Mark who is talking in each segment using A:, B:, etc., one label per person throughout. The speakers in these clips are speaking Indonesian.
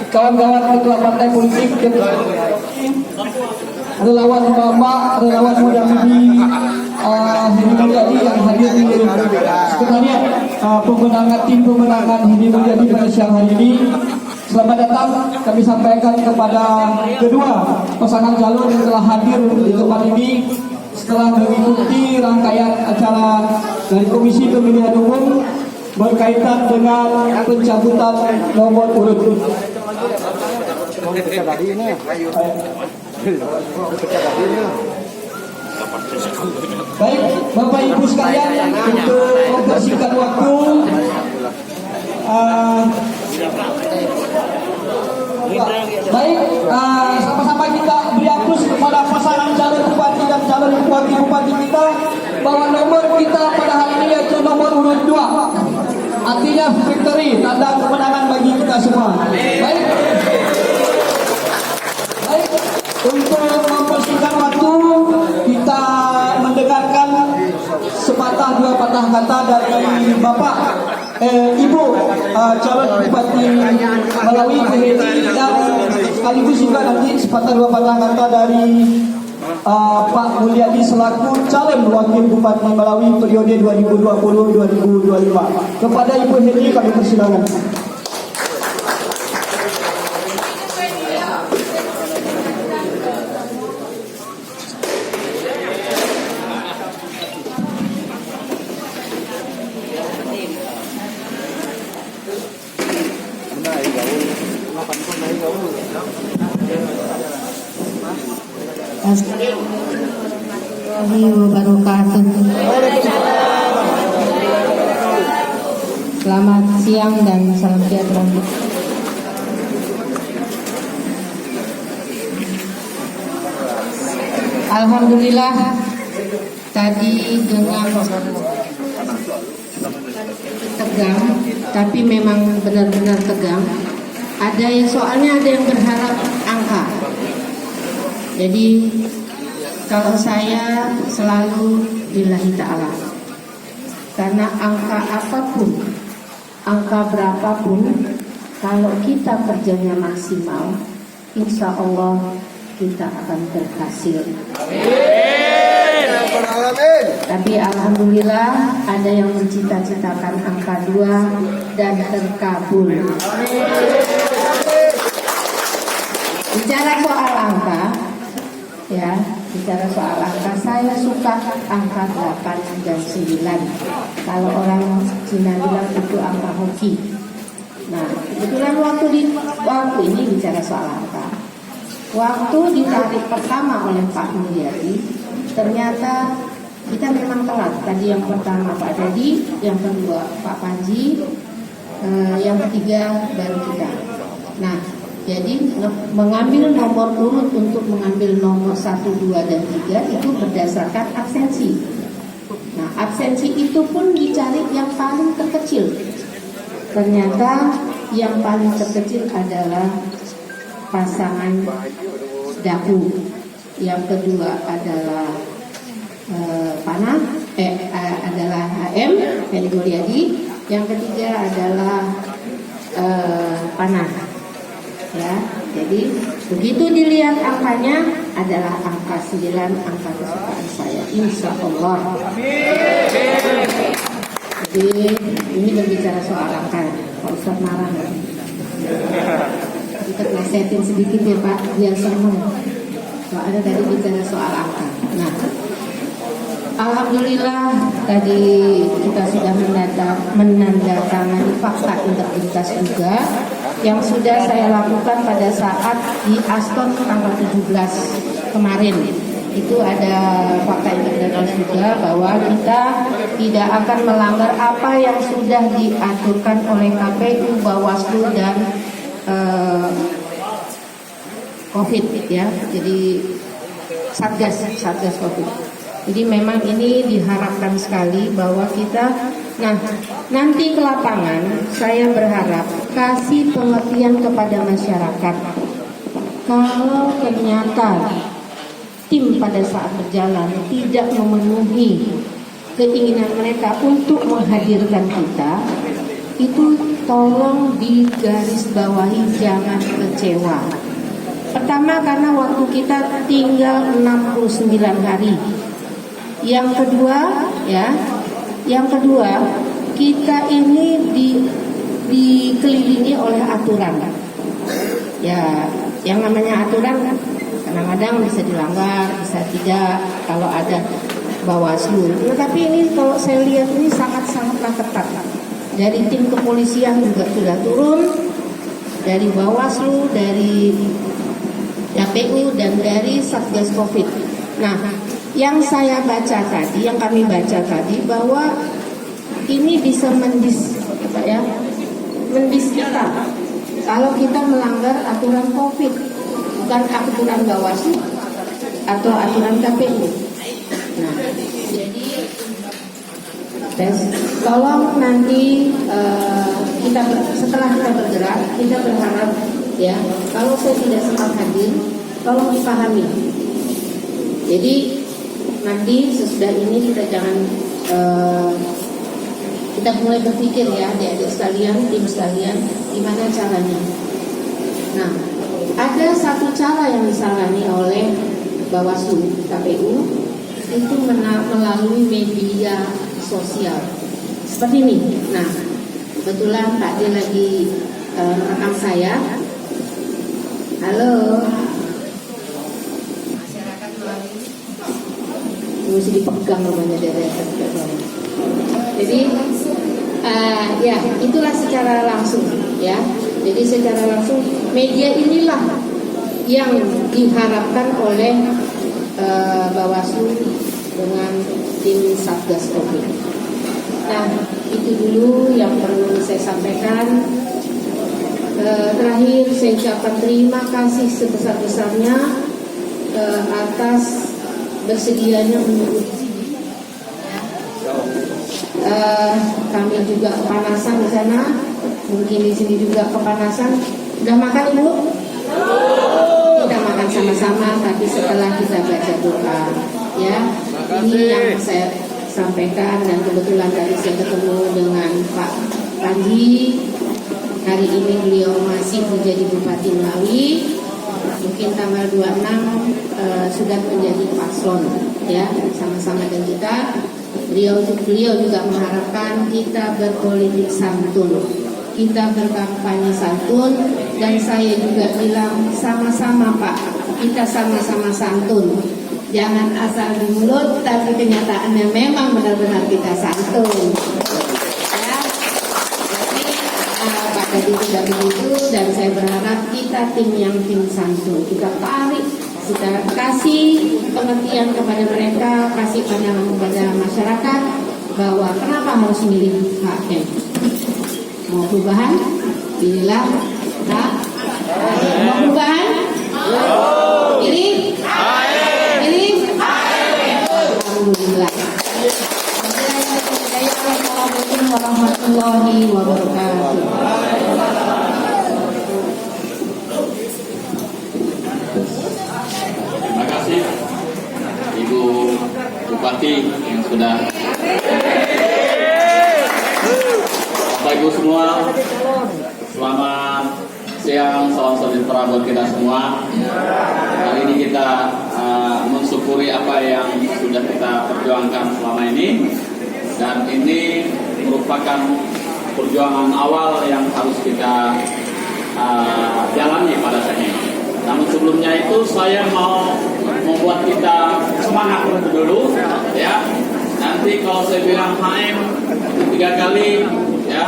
A: kawan-kawan ketua partai politik, relawan Bapak, relawan Muda Mudi, Hedi Mulyadi yang hadir di sekretariat pemenangan tim pemenangan Hedi Mulyadi pada siang hari ini. Selamat datang kami sampaikan kepada kedua pasangan calon yang telah hadir di tempat ini setelah mengikuti rangkaian acara dari Komisi Pemilihan Umum berkaitan dengan pencabutan nomor urut. Baik, Bapak Ibu sekalian, untuk mempersingkat waktu, baik, sama-sama kita beri aplaus kepada pasangan calon bupati dan calon wakil bupati kita, bahwa nomor kita pada hari ini yaitu nomor urut 2. Artinya victory, tanda kemenangan bagi kita semua. Baik. Baik, untuk mempersingkat waktu, kita mendengarkan sepatah dua patah kata dari Bapak Ibu calon bupati Malawi Bu Hedi, dan sekaligus juga nanti sepatah dua patah kata dari Pak Mulyadi selaku calon wakil bupati Malawi periode 2020-2025. Kepada Ibu Hedi kami persilakan.
B: Assalamualaikum wabarakatuh. Selamat siang dan salam sejahtera. Alhamdulillah, tadi dengan tegang, tapi memang benar-benar tegang. Soalnya ada yang berharap angka. Jadi kalau saya selalu lillahi ta'ala, karena angka apapun, angka berapapun, kalau kita kerjanya maksimal, insya Allah kita akan berhasil. Tapi alhamdulillah ada yang mencita-citakan angka 2 dan terkabul. Bicara soal angka, ya, bicara soal angka, saya suka angka 8 dan 9. Kalau orang Cina bilang itu angka hoki. Nah, kebetulan waktu ini bicara soal angka. Waktu ditarik pertama oleh Pak Mulyadi, ternyata kita memang telat. Tadi yang pertama Pak Dedi, yang kedua Pak Panji, yang ketiga baru kita. Nah, jadi mengambil nomor urut untuk mengambil nomor 1, 2, dan 3 itu berdasarkan absensi. Nah, absensi itu pun dicari yang paling terkecil. Ternyata yang paling terkecil adalah pasangan Daku. Yang kedua adalah adalah HM Hedi Mulyadi. Yang ketiga adalah Panah. Ya, jadi begitu dilihat angkanya adalah angka 9, angka kesukaan saya, insya Allah. Jadi ini berbicara soal angka, Pak Ustadz marah nggak? Kita plesetin sedikit ya Pak, biar seneng. Soalnya tadi bicara soal angka. Nah, alhamdulillah tadi kita sudah menandatangani fakta integritas juga, yang sudah saya lakukan pada saat di Aston tanggal 17 kemarin. Itu ada fakta integritas juga bahwa kita tidak akan melanggar apa yang sudah diaturkan oleh KPU, Bawaslu, dan COVID ya. Jadi Satgas COVID. Jadi memang ini diharapkan sekali bahwa kita, nah nanti ke lapangan saya berharap kasih pengertian kepada masyarakat. Kalau ternyata tim pada saat berjalan tidak memenuhi keinginan mereka untuk menghadirkan kita, itu tolong digarisbawahi, jangan kecewa. Pertama karena waktu kita tinggal 69 hari. Yang kedua kita ini dikelilingi oleh aturan. Ya, yang namanya aturan kan kadang-kadang bisa dilanggar, bisa tidak kalau ada Bawaslu. Tetapi ini kalau saya lihat ini sangat-sangatlah ketat. Dari tim kepolisian juga sudah turun, dari Bawaslu, dari KPU dan dari Satgas Covid. Nah, yang saya baca tadi, yang kami baca tadi bahwa ini bisa mendis kita kalau kita melanggar aturan Covid, bukan aturan Bawaslu atau aturan KPU. Nah, jadi tolong nanti setelah kita bergerak, kita berharap ya, kalau saya tidak sempat hadir, tolong dipahami. Jadi nanti sesudah ini kita jangan kita mulai berpikir ya, adik-adik sekalian, tim sekalian, gimana caranya. Nah, ada satu cara yang disalani oleh Bawaslu, KPU, itu melalui media sosial seperti ini. Nah, kebetulan Pak dia lagi merekam saya. Halo, masyarakat melalui mesti dipegang namanya dari atas ke bawah. Jadi ya itulah secara langsung ya. Jadi secara langsung media inilah yang diharapkan oleh Bawaslu dengan tim Satgas Covid. Nah, itu dulu yang perlu saya sampaikan. Terakhir saya ucapkan terima kasih sebesar-besarnya atas bersedianya menunggu di sini. Kami juga kepanasan di sana, mungkin di sini juga kepanasan. Udah makan Ibu? Kita makan sama-sama, tapi setelah kita baca doa, ya. Ini yang saya sampaikan, dan kebetulan tadi saya ketemu dengan Pak Panji. Hari ini beliau masih menjadi Bupati Melawi. Mungkin tanggal 26 sudah menjadi paslon, ya, sama-sama dengan kita. Beliau juga mengharapkan kita berpolitik santun, kita berkampanye santun, dan saya juga bilang sama-sama Pak, kita sama-sama santun. Jangan asal di mulut, tapi kenyataannya memang benar-benar kita santun. Ya, jadi Pak tadi sudah begitu, dan saya berharap kita tim santun, kita tarik, kita kasih pengertian kepada mereka, kasih pandangan kepada masyarakat bahwa kenapa harus milih HM. Mau perubahan? Pilihlah HM. Mau perubahan? Pilih? Pilih? Alhamdulillah. Assalamualaikum warahmatullahi wabarakatuh.
C: Terima kasih Ibu Bupati yang sudah. Bapak Ibu semua, selamat siang, salam sejahtera buat kita semua. Hari ini kita mensyukuri apa yang sudah kita perjuangkan selama ini, dan ini merupakan perjuangan awal yang harus kita jalani pada saat ini. Namun sebelumnya itu saya mau membuat kita semangat dulu, ya. Nanti kalau saya bilang HM 3 kali, ya.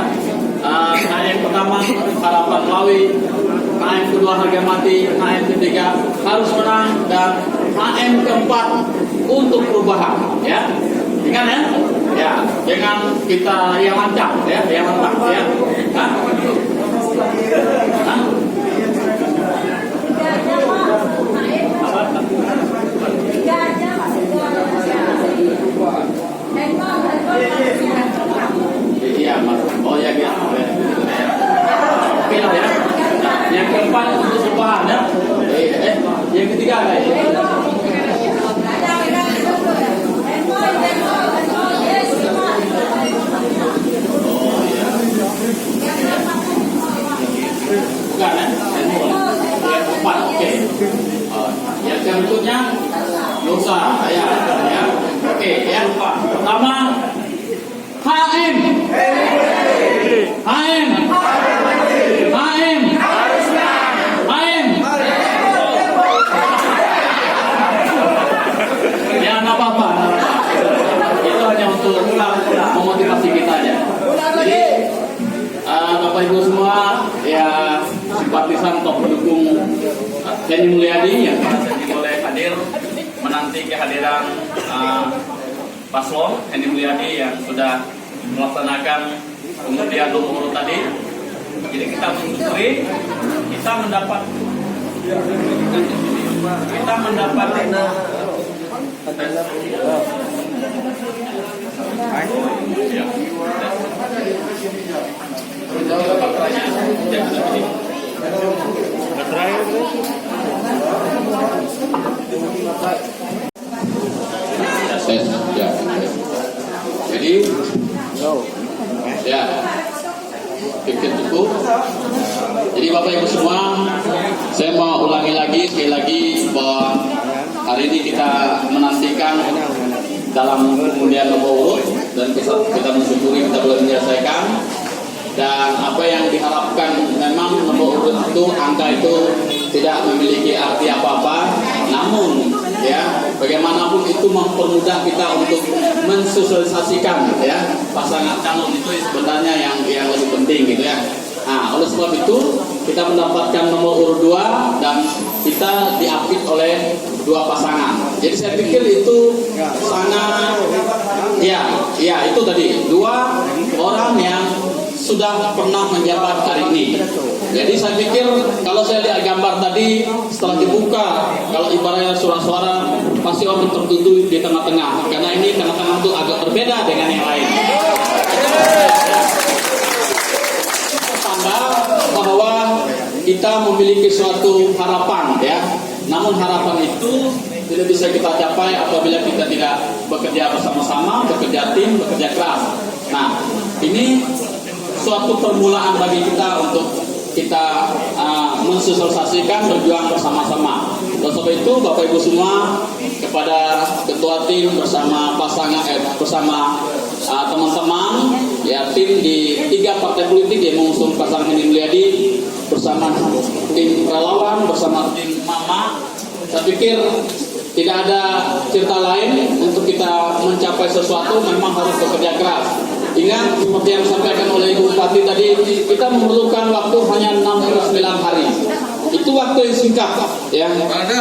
C: HM pertama harapan Melawi, HM kedua harga mati, HM ketiga harus menang, dan HM keempat untuk perubahan, ya. Ingat ya, ya. Jangan kita yang lancang, ya, yang lantang, ya. Hah? Hah? Iya, Mas. Oh ya, gitu. Oke lah ya. Nah, yang keempat untuk perubahan ya. Yang ketiga guys. Oh ya. Bapak Ibu semua, ya simpatisan atau pendukung Hendy Mulyadi yang boleh hadir menanti kehadiran paslon Hendy Mulyadi yang sudah melaksanakan pengundian nomor urut tadi. Jadi kita mensyukuri kita mendapat jadi ya pikir cukup. Jadi Bapak Ibu semua, saya mau ulangi lagi sekali lagi bahwa hari ini kita menantikan dalam pengundian nomor urut dan kita mensyukuri kita boleh menyelesaikan. Dan apa yang diharapkan memang nomor urut itu, angka itu tidak memiliki arti apa-apa, namun ya bagaimanapun itu mempermudah kita untuk mensosialisasikan ya pasangan calon itu sebenarnya yang lebih penting gitu ya. Nah, oleh sebab itu kita mendapatkan nomor urut 2 dan kita diapit oleh 2 pasangan. Jadi saya pikir itu sangat ya itu tadi 2 orang yang sudah pernah menjabat hari ini. Jadi saya pikir kalau saya lihat gambar tadi setelah dibuka, kalau ibaratnya suara-suara pasti orang tertutup di tengah-tengah, karena ini tengah-tengah itu agak berbeda dengan yang lain. Tanda bahwa kita memiliki suatu harapan ya. Namun harapan itu tidak bisa kita capai apabila kita tidak bekerja bersama-sama, bekerja tim, bekerja keras. Nah, ini suatu permulaan bagi kita untuk kita mensosialisasikan berjuang bersama-sama. Oleh sebab itu Bapak Ibu semua, kepada ketua tim bersama pasangan bersama teman-teman ya tim di 3 partai politik yang mengusung pasangan Hendy Mulyadi bersama tim relawan bersama tim Mama, saya pikir tidak ada cerita lain untuk kita mencapai sesuatu, memang harus bekerja keras. Ingat seperti yang disampaikan oleh Ibu Bupati tadi, kita memerlukan waktu hanya 69 hari. Itu waktu yang singkat, ya.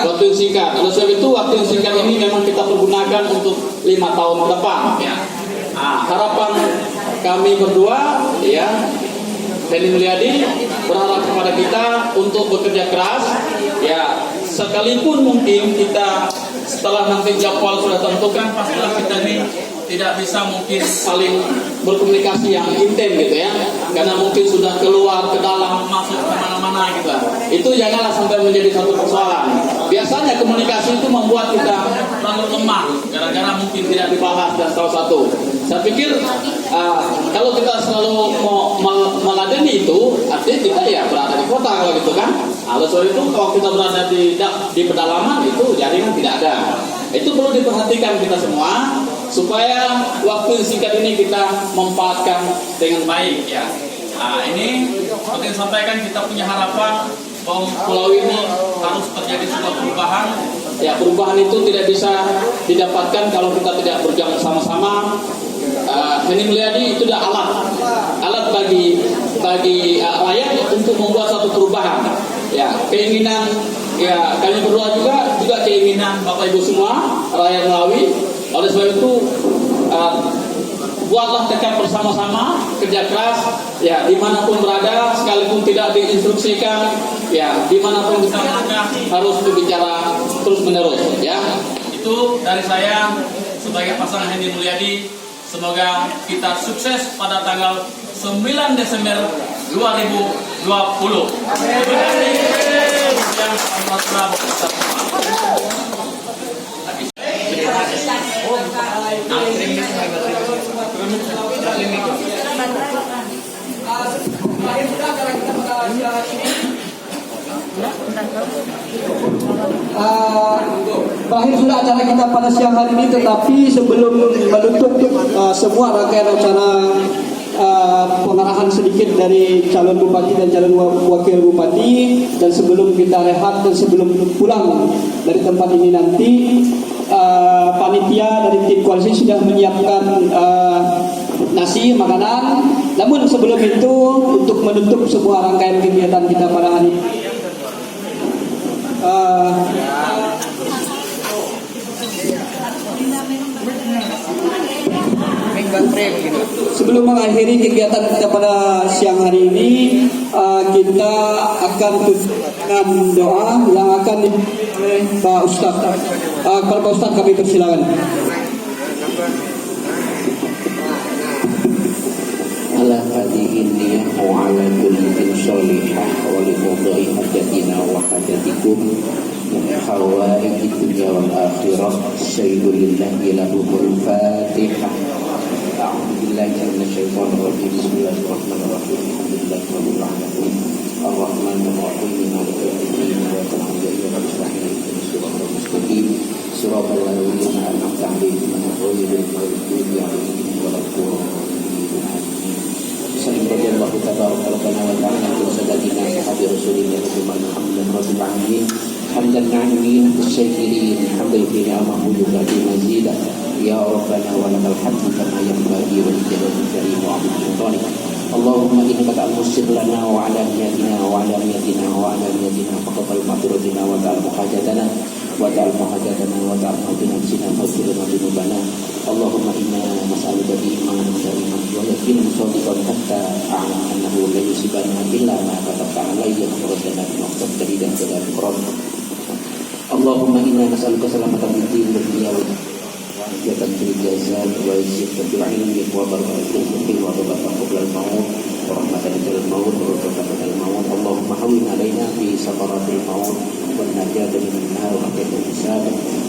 C: Waktu yang singkat. Oleh sebab itu waktu yang singkat ini memang kita pergunakan untuk 5 tahun ke depan. Ya. Nah, harapan kami berdua, ya, Hendy Mulyadi berharap kepada kita untuk bekerja keras, ya. Sekalipun mungkin kita setelah nanti jadwal sudah tentukan, pastilah kita ini tidak bisa mungkin saling berkomunikasi yang intens gitu ya, karena mungkin sudah keluar ke dalam masuk kemana-mana gitu. Itu janganlah sampai menjadi satu persoalan. Biasanya komunikasi itu membuat kita terlalu lemah gara-gara mungkin tidak dibahas dan salah satu. Saya pikir kalau kita selalu meladeni itu, artinya kita ya berada di kota kalau gitu kan. Alasan itu kalau kita berada di pedalaman itu jaringan tidak ada. Itu perlu diperhatikan kita semua supaya waktu singkat ini kita memanfaatkan dengan baik ya. Nah, ini seperti yang disampaikan, kita punya harapan bahwa pulau ini harus terjadi sebuah perubahan. Ya, perubahan itu tidak bisa didapatkan kalau kita tidak berjuang bersama-sama. Hendy Mulyadi itu adalah alat bagi rakyat untuk membuat satu perubahan. Ya, keinginan ya kami berdua juga keinginan Bapak Ibu semua rakyat Melawi. Oleh sebab itu buatlah tekad bersama-sama, kerja keras ya, dimanapun berada, sekalipun tidak diinstruksikan ya, dimanapun kita berada harus berbicara terus menerus ya. Itu dari saya sebagai pasangan Hendy Mulyadi. Semoga kita sukses pada tanggal 9 Desember 2020. Terima kasih.
A: Berakhir sudah acara kita pada siang hari ini, tetapi sebelum menutup semua rangkaian acara, pengarahan sedikit dari calon bupati dan calon wakil bupati, dan sebelum kita rehat dan sebelum pulang dari tempat ini nanti, panitia dari tim koalisi sudah menyiapkan nasi, makanan. Namun sebelum itu untuk menutup sebuah rangkaian kegiatan kita pada hari ini, sebelum mengakhiri kegiatan kita pada siang hari ini, kita akan tutup dengan doa yang akan dipimpin oleh Pak Ustaz. Kepada Pak Ustaz kami persilakan.
D: Ala hadihin niyah wa ala kulli sholihah wa li mudai hajatina wa hajatikum min hawaij dunya wal akhirah sayyidulillah lahumul fatihah. A'udzu billahi minasyaitonir rajim. Bismillahirrahmanirrahim. Alhamdulillahi rabbil alamin. Arrahmanir rahim. Maliki yaumiddin. Wa na'budu wa nasta'inu siratal mustaqim. Siratal ladzina an'amta 'alaihim ghairil maghdubi 'alaihim waladdallin. Sallallahu tabaraka wa ta'ala wa sadaqina sahabi rasulillah Muhammadin rabbil alamin hamdan na'imin syakirin hamdan fi ni'amahu yubadi mazida ya rabbana wa lakal hamdu kama yanbaghi wa lijalali karim wa 'azimi Allahumma innaka ta'lamu sirrana wa 'alaniyatina wa 'alaniyatina wa 'alaniyatina faqabbal ma'duratina wa ta'al muhajatana wa ta'al muhajatana wa ta'al muhajatana wa ta'al muhajatana Allahumma inna nas'aluka imanan saliman wa yaqinan shadiqan hatta a'lam annahu la yusibana illa ma katabta alayya rabbana wa qadaridan ila rabbana Allahumma inna nas'aluka salamatan fid din wal dunya wa jatan fil jazaa wa izzatan fil 'ilmi wa barakatan fil wa barakatan qabla al-maut wa rahmatan fil maut wa barakatan fil maut Allahumma hawwin 'alaina fi sakaratil maut wa najatan min nar wa qadil hisab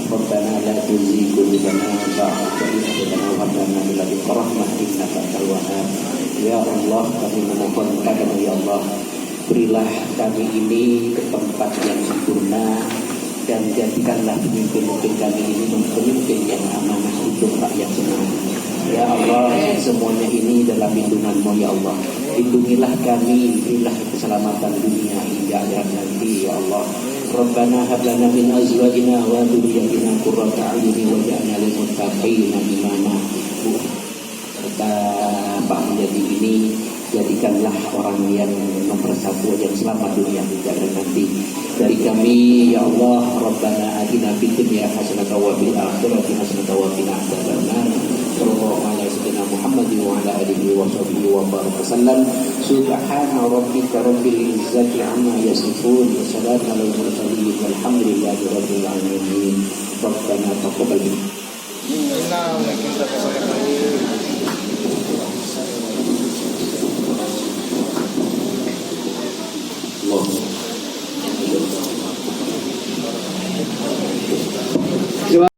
D: Rabbana la tuzigh qulubana ba'da idh hadaytana wa hab lana min ladunka rahmah innaka antal wahhab. Ya Allah, kami memohon kepadamu ya Allah, berilah kami ini ke tempat yang sempurna dan jadikanlah pemimpin kami ini pemimpin yang amanah untuk rakyat semua. Ya Allah, semuanya ini dalam lindungan-Mu ya Allah. Lindungilah kami, berilah keselamatan dunia hingga akhirat nanti ya Allah. Rabbana hab lana min azwajina wa dhurriyyatina qurrata a'yunin waj'alna lil muttaqina imama. Serta Pak menjadi ini, jadikanlah orang yang mempersatu yang selamat dunia hingga akhirat nanti. Dari kami ya Allah, Rabbana atina fid dunya hasanatan wa fil akhirati hasanatan wa qina adzabannar. Sallallahu alaihi wasallam Muhammad wa ala alihi wa sahbihi wa baraka sallam. Subhana rabbika rabbil izzati amma yasifun wa salamun alal mursalin walhamdulillahi rabbil alamin. Rabbana taqabbal minna.